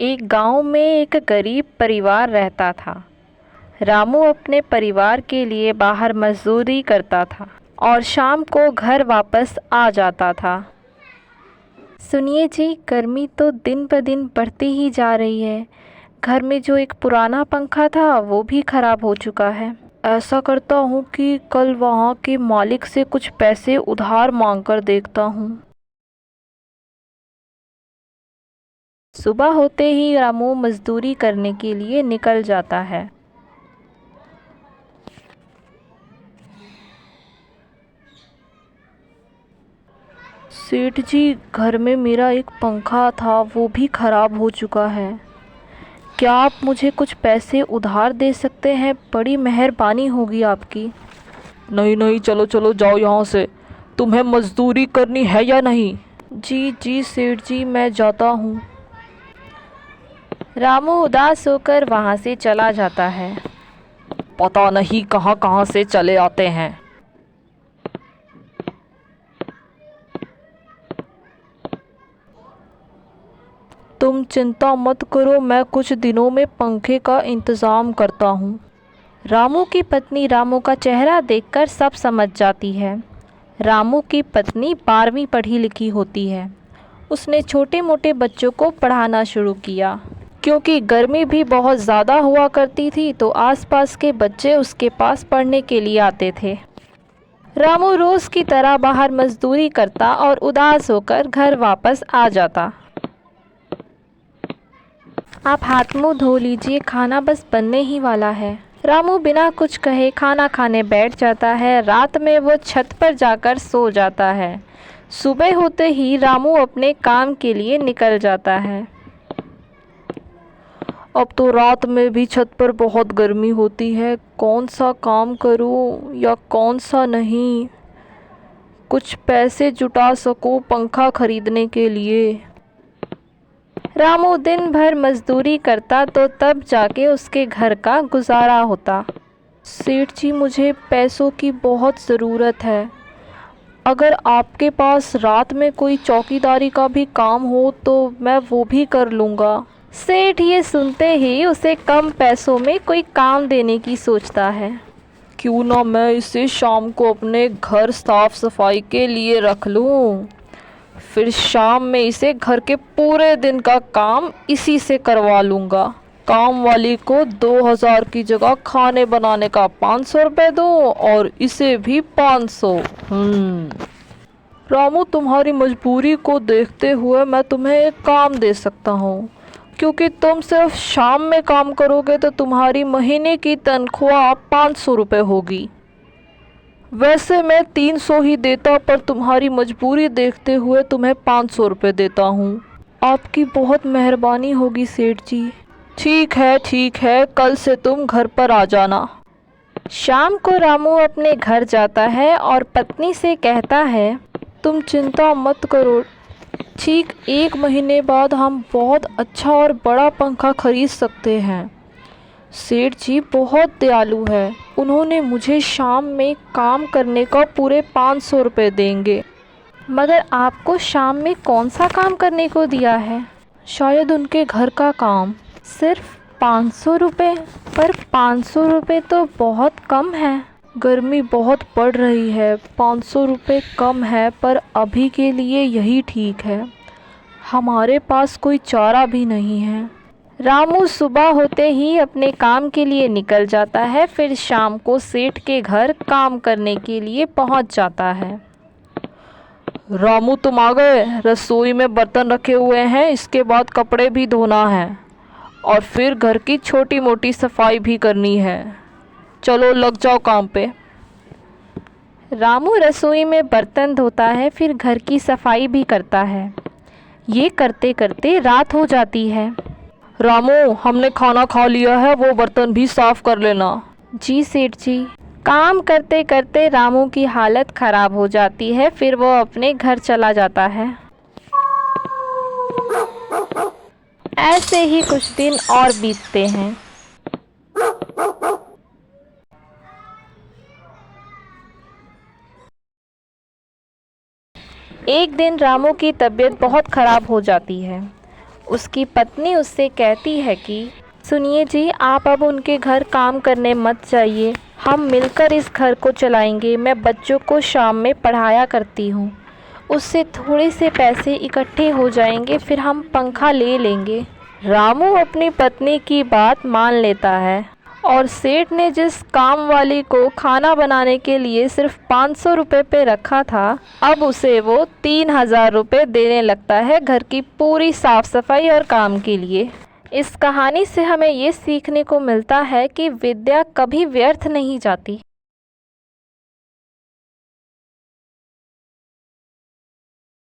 एक गांव में एक गरीब परिवार रहता था। रामू अपने परिवार के लिए बाहर मजदूरी करता था और शाम को घर वापस आ जाता था। सुनिए जी, गर्मी तो दिन ब दिन बढ़ती ही जा रही है। घर में जो एक पुराना पंखा था वो भी ख़राब हो चुका है। ऐसा करता हूँ कि कल वहाँ के मालिक से कुछ पैसे उधार मांग कर देखता हूँ। सुबह होते ही रामू मजदूरी करने के लिए निकल जाता है। सेठ जी, घर में मेरा एक पंखा था वो भी ख़राब हो चुका है। क्या आप मुझे कुछ पैसे उधार दे सकते हैं? बड़ी मेहरबानी होगी आपकी। नहीं नहीं, चलो चलो जाओ यहाँ से। तुम्हें मजदूरी करनी है या नहीं? जी जी सेठ जी, मैं जाता हूँ। रामू उदास होकर वहाँ से चला जाता है। पता नहीं कहाँ कहाँ से चले आते हैं। तुम चिंता मत करो, मैं कुछ दिनों में पंखे का इंतज़ाम करता हूँ। रामू की पत्नी रामू का चेहरा देखकर सब समझ जाती है। रामू की पत्नी 12वीं पढ़ी लिखी होती है। उसने छोटे मोटे बच्चों को पढ़ाना शुरू किया। क्योंकि गर्मी भी बहुत ज़्यादा हुआ करती थी तो आसपास के बच्चे उसके पास पढ़ने के लिए आते थे। रामू रोज़ की तरह बाहर मजदूरी करता और उदास होकर घर वापस आ जाता। आप हाथ मुंह धो लीजिए, खाना बस बनने ही वाला है। रामू बिना कुछ कहे खाना खाने बैठ जाता है। रात में वो छत पर जाकर सो जाता है। सुबह होते ही रामू अपने काम के लिए निकल जाता है। अब तो रात में भी छत पर बहुत गर्मी होती है। कौन सा काम करूं या कौन सा नहीं? कुछ पैसे जुटा सकूं पंखा खरीदने के लिए। रामू दिन भर मजदूरी करता तो तब जाके उसके घर का गुजारा होता। सेठ जी, मुझे पैसों की बहुत ज़रूरत है। अगर आपके पास रात में कोई चौकीदारी का भी काम हो तो मैं वो भी कर लूँगा। सेठ ये सुनते ही उसे कम पैसों में कोई काम देने की सोचता है। क्यों ना मैं इसे शाम को अपने घर साफ सफाई के लिए रख लूँ। फिर शाम में इसे घर के पूरे दिन का काम इसी से करवा लूँगा। काम वाली को 2000 की जगह खाने बनाने का 500 रुपये दो और इसे भी 500। रामू, तुम्हारी मजबूरी को देखते हुए मैं तुम्हें एक काम दे सकता हूँ। क्योंकि तुम सिर्फ शाम में काम करोगे तो तुम्हारी महीने की तनख्वाह 500 रुपये होगी। वैसे मैं 300 ही देता, पर तुम्हारी मजबूरी देखते हुए तुम्हें 500 रुपये देता हूँ। आपकी बहुत मेहरबानी होगी सेठ जी। ठीक है, कल से तुम घर पर आ जाना। शाम को रामू अपने घर जाता है और पत्नी से कहता है, तुम चिंता मत करो, ठीक 1 महीने बाद हम बहुत अच्छा और बड़ा पंखा खरीद सकते हैं। सेठ जी बहुत दयालु है, उन्होंने मुझे शाम में काम करने का पूरे 500 रुपये देंगे। मगर आपको शाम में कौन सा काम करने को दिया है? शायद उनके घर का काम। सिर्फ 500 रुपये? पर 500 रुपये तो बहुत कम है। गर्मी बहुत बढ़ रही है, 500 रुपये कम है, पर अभी के लिए यही ठीक है। हमारे पास कोई चारा भी नहीं है। रामू सुबह होते ही अपने काम के लिए निकल जाता है। फिर शाम को सेठ के घर काम करने के लिए पहुंच जाता है। रामू, तुम आ गए। रसोई में बर्तन रखे हुए हैं, इसके बाद कपड़े भी धोना है और फिर घर की छोटी मोटी सफाई भी करनी है। चलो लग जाओ काम पे। रामू रसोई में बर्तन धोता है, फिर घर की सफाई भी करता है। ये करते करते रात हो जाती है। रामू, हमने खाना खा लिया है, वो बर्तन भी साफ कर लेना। जी सेठ जी। काम करते करते रामू की हालत ख़राब हो जाती है। फिर वो अपने घर चला जाता है। ऐसे ही कुछ दिन और बीतते हैं। एक दिन रामू की तबीयत बहुत ख़राब हो जाती है। उसकी पत्नी उससे कहती है कि सुनिए जी, आप अब उनके घर काम करने मत जाइए, हम मिलकर इस घर को चलाएंगे। मैं बच्चों को शाम में पढ़ाया करती हूँ, उससे थोड़े से पैसे इकट्ठे हो जाएंगे, फिर हम पंखा ले लेंगे। रामू अपनी पत्नी की बात मान लेता है और सेठ ने जिस काम वाली को खाना बनाने के लिए सिर्फ 500 रुपये पे रखा था, अब उसे वो 3000 रुपये देने लगता है घर की पूरी साफ सफाई और काम के लिए। इस कहानी से हमें ये सीखने को मिलता है कि विद्या कभी व्यर्थ नहीं जाती।